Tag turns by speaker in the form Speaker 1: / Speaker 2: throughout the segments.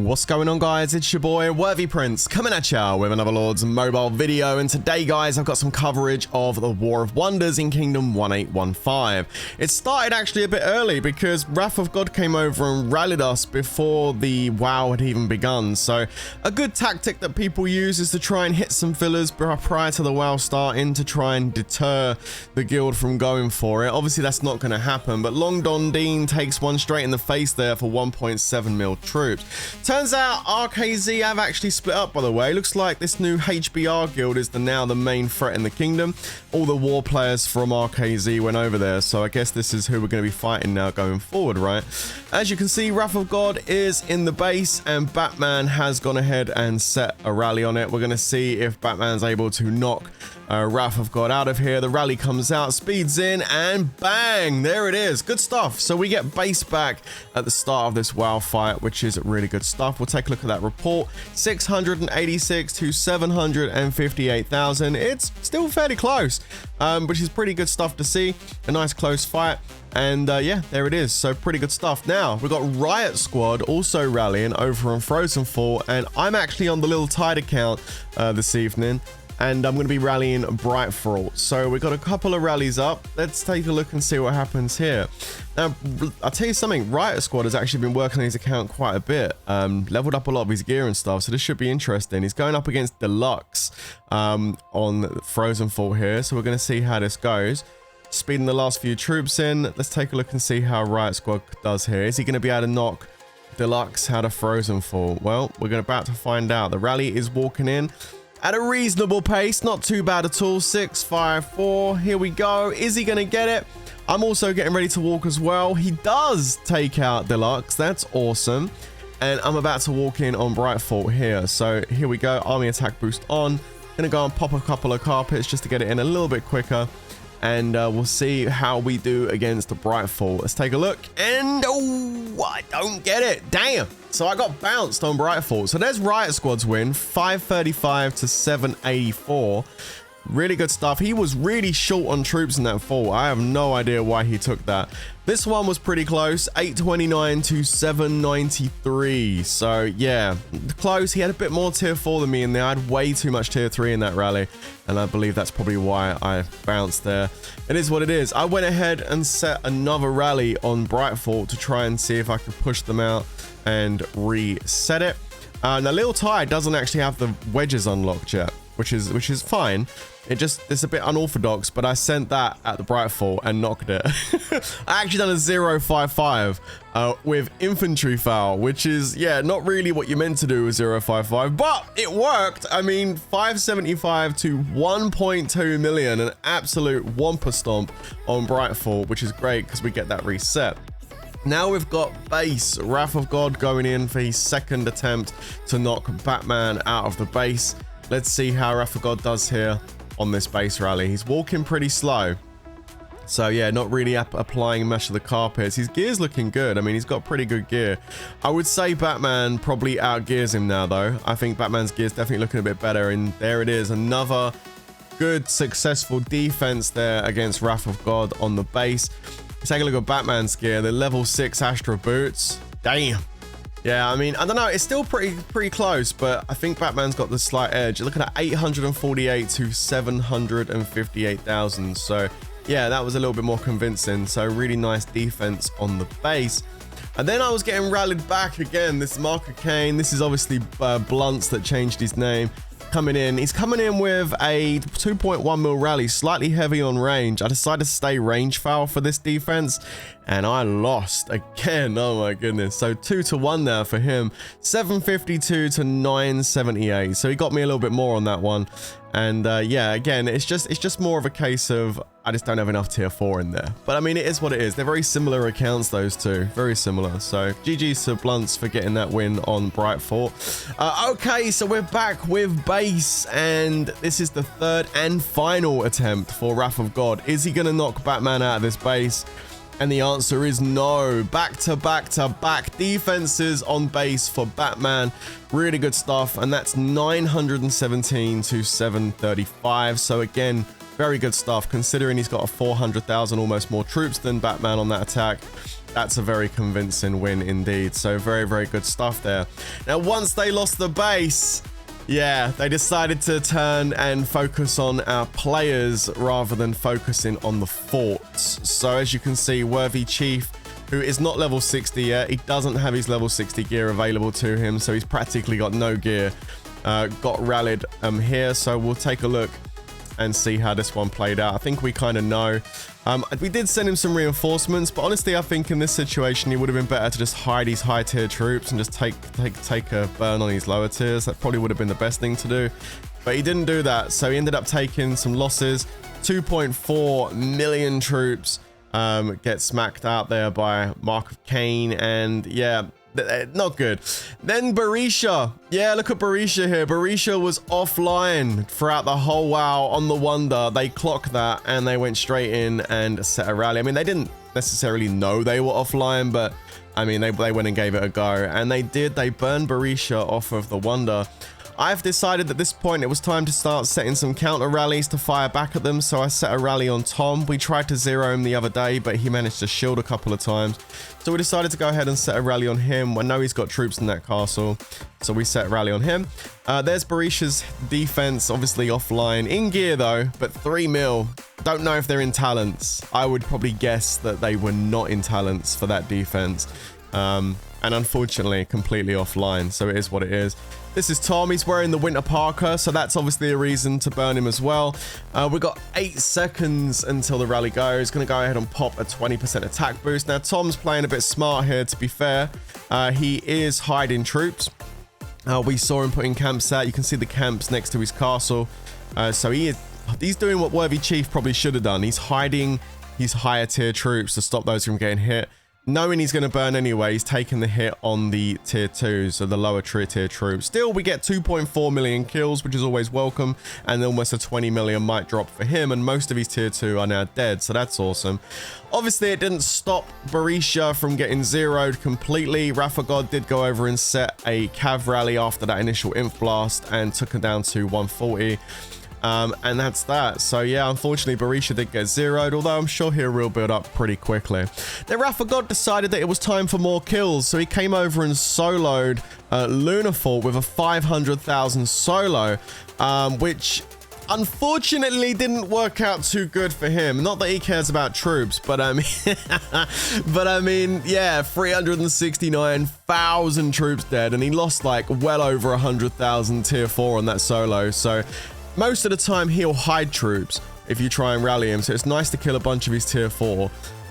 Speaker 1: What's going on, guys? It's your boy Worthy Prince coming at ya with another Lords Mobile video, and today, guys, I've got some coverage of the War of Wonders in Kingdom 1815. It started actually a bit early because Wrath of God came over and rallied us before the WoW had even begun. So a good tactic that people use is to try and hit some fillers prior to the WoW starting to try and deter the guild from going for it. Obviously that's not going to happen, but Long Don Dean takes one straight in the face there for 1.7 mil troops. Turns out RKZ have actually split up, by the way. Looks like this new HBR guild is now the main threat in the kingdom. All the war players from RKZ went over there, so I guess this is who we're going to be fighting now going forward, right? As you can see, Wrath of God is in the base and Batman has gone ahead and set a rally on it. We're going to see if Batman's able to knock Wrath of God out of here. The rally comes out, speeds in, and bang, there it is. Good stuff. So we get base back at the start of this WoW fight, which is really good stuff. We'll take a look at that report. 686 to 758,000. It's still fairly close, which is pretty good stuff to see. A nice close fight. And yeah, there it is. So pretty good stuff. Now we've got Riot Squad also rallying over on Frozen Fall, and I'm actually on the little Tide account this evening, and I'm going to be rallying Brightfall. So we've got a couple of rallies up. Let's take a look and see what happens here. Now, I'll tell you something. Riot Squad has actually been working on his account quite a bit. Leveled up a lot of his gear and stuff, so this should be interesting. He's going up against Deluxe on Frozen Fall here, so we're going to see how this goes. Speeding the last few troops in. Let's take a look and see how Riot Squad does here. Is he going to be able to knock Deluxe out of Frozen Fall? Well, we're about to find out. The rally is walking in at a reasonable pace, not too bad at all. 654, here we go. Is he going to get it? I'm also getting ready to walk as well. He does take out Deluxe. That's awesome. And I'm about to walk in on Brightfall here. So here we go. Army attack boost on. Gonna go and pop a couple of carpets just to get it in a little bit quicker. And we'll see how we do against the Brightfall. Let's take a look. And oh, I don't get it. Damn. So I got bounced on Brightfall. So there's Riot Squad's win, 535 to 784. Really good stuff. He was really short on troops in that fall. I have no idea why he took that. This one was pretty close, 829 to 793. So yeah, close. He had a bit more tier 4 than me in there. I had way too much tier 3 in that rally, and I believe that's probably why I bounced there. It is what it is. I went ahead and set another rally on Brightfall to try and see if I could push them out and reset it. Now Little Tide doesn't actually have the wedges unlocked yet, which is fine. It's a bit unorthodox, but I sent that at the Brightfall and knocked it. I actually done a 055 with infantry foul, which is, yeah, not really what you meant to do with 055, but it worked. I mean, 575 to 1.2 million, an absolute whomper stomp on Brightfall, which is great because we get that reset. Now we've got base. Wrath of God going in for his second attempt to knock Batman out of the base. Let's see how Wrath of God does here on this base rally. He's walking pretty slow. So yeah, not really applying much of the carpets. His gear's looking good. I mean, he's got pretty good gear. I would say Batman probably outgears him now, though. I think Batman's gear's definitely looking a bit better. And there it is. Another good, successful defense there against Wrath of God on the base. Let's take a look at Batman's gear. The level 6 Astra boots. Damn. Yeah, I mean, I don't know. It's still pretty close, but I think Batman's got the slight edge. You're looking at 848 to 758,000. So yeah, that was a little bit more convincing. So really nice defense on the base. And then I was getting rallied back again. This Marker Kane. This is obviously Blunts that changed his name. Coming in, he's coming in with a 2.1 mil rally, slightly heavy on range. I decided to stay range foul for this defense, and I lost again. Oh my goodness. So 2-1 there for him. 752 to 978. So he got me a little bit more on that one. And yeah, again, it's just more of a case of I just don't have enough tier 4 in there. But I mean, it is what it is. They're very similar accounts, those two. Very similar. So GG's to Blunts for getting that win on Brightfall. Okay, so we're back with base, and this is the third and final attempt for Wrath of God. Is he going to knock Batman out of this base? And the answer is no. Back to back defenses on base for Batman. Really good stuff. And that's 917 to 735. So again, very good stuff considering he's got a 400,000 almost more troops than Batman on that attack. that's a very convincing win indeed. So very, very good stuff there. Now, once they lost the base, yeah, they decided to turn and focus on our players rather than focusing on the forts. So as you can see, Worthy Chief, who is not level 60 yet, he doesn't have his level 60 gear available to him, so he's practically got no gear. Got rallied here, so we'll take a look and see how this one played out. I think we kind of know. We did send him some reinforcements, but honestly, I think in this situation, he would have been better to just hide his high tier troops and just take a burn on his lower tiers. That probably would have been the best thing to do, but he didn't do that. So he ended up taking some losses. 2.4 million troops get smacked out there by Mark of Cain, and yeah, not good. Then Berisha. Yeah, look at Berisha here. Berisha was offline throughout the whole WoW on the Wonder. They clocked that and they went straight in and set a rally. I mean, they didn't necessarily know they were offline, but I mean, they went and gave it a go, and they did. They burned Berisha off of the Wonder. I've decided at this point it was time to start setting some counter rallies to fire back at them, so I set a rally on Tom. We tried to zero him the other day, but he managed to shield a couple of times. So we decided to go ahead and set a rally on him. I know he's got troops in that castle, so we set a rally on him. There's Berisha's defense, obviously offline. In gear though, but 3 mil. Don't know if they're in talents. I would probably guess that they were not in talents for that defense. And unfortunately, completely offline, so it is what it is. This is Tom. He's wearing the winter parka, so that's obviously a reason to burn him as well. We've got 8 seconds until the rally goes. Going to go ahead and pop a 20% attack boost. Now, Tom's playing a bit smart here, to be fair. He is hiding troops. We saw him putting camps out. You can see the camps next to his castle. So he's doing what Worthy Chief probably should have done. He's hiding his higher tier troops to stop those from getting hit. Knowing he's going to burn anyway, he's taking the hit on the tier 2s, so the lower tier troops. Still, we get 2.4 million kills, which is always welcome, and almost a 20 million might drop for him, and most of his tier 2 are now dead, so that's awesome. Obviously, it didn't stop Berisha from getting zeroed completely. Rafagod did go over and set a cav rally after that initial inf blast and took him down to 140. And that's that. So yeah, unfortunately, Berisha did get zeroed, although I'm sure he'll rebuild up pretty quickly. Then Rafagod decided that it was time for more kills, so he came over and soloed Lunafort with a 500,000 solo, which unfortunately didn't work out too good for him. Not that he cares about troops, but I mean, yeah, 369,000 troops dead, and he lost like well over 100,000 tier 4 on that solo. So most of the time he'll hide troops if you try and rally him, so it's nice to kill a bunch of his tier 4.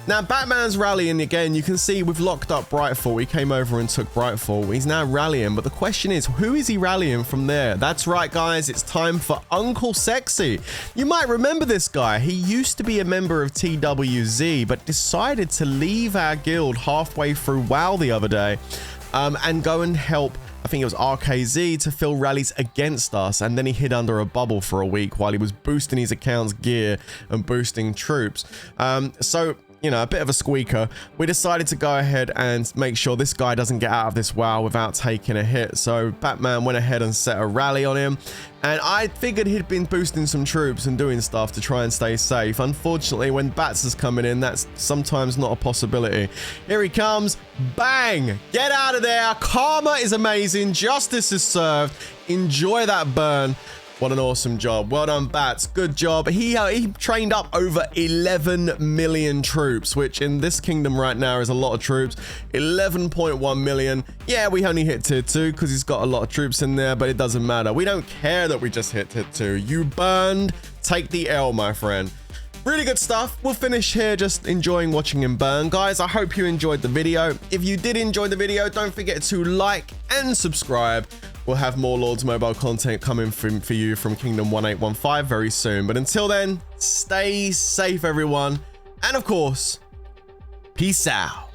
Speaker 1: Now, Batman's rallying again. You can see we've locked up Brightfall. He came over and took Brightfall. He's now rallying, but the question is, who is he rallying from there? That's right, guys. It's time for Uncle Sexy. You might remember this guy. He used to be a member of TWZ, but decided to leave our guild halfway through WoW the other day and go and help, I think it was RKZ, to fill rallies against us, and then he hid under a bubble for a week while he was boosting his account's gear and boosting troops. So, you know, a bit of a squeaker. We decided to go ahead and make sure this guy doesn't get out of this WoW without taking a hit. So Batman went ahead and set a rally on him, and I figured he'd been boosting some troops and doing stuff to try and stay safe. Unfortunately, when Bats is coming in, that's sometimes not a possibility. Here he comes. Bang! Get out of there. Karma is amazing. Justice is served. Enjoy that burn. What an awesome job. Well done, Bats. Good job. He trained up over 11 million troops, which in this kingdom right now is a lot of troops. 11.1 million. Yeah, we only hit tier 2 because he's got a lot of troops in there, but it doesn't matter. We don't care that we just hit tier 2. You burned. Take the L, my friend. Really good stuff. We'll finish here just enjoying watching him burn. Guys, I hope you enjoyed the video. If you did enjoy the video, don't forget to like and subscribe. We'll have more Lords Mobile content coming for you from Kingdom 1815 very soon. But until then, stay safe, everyone. And of course, peace out.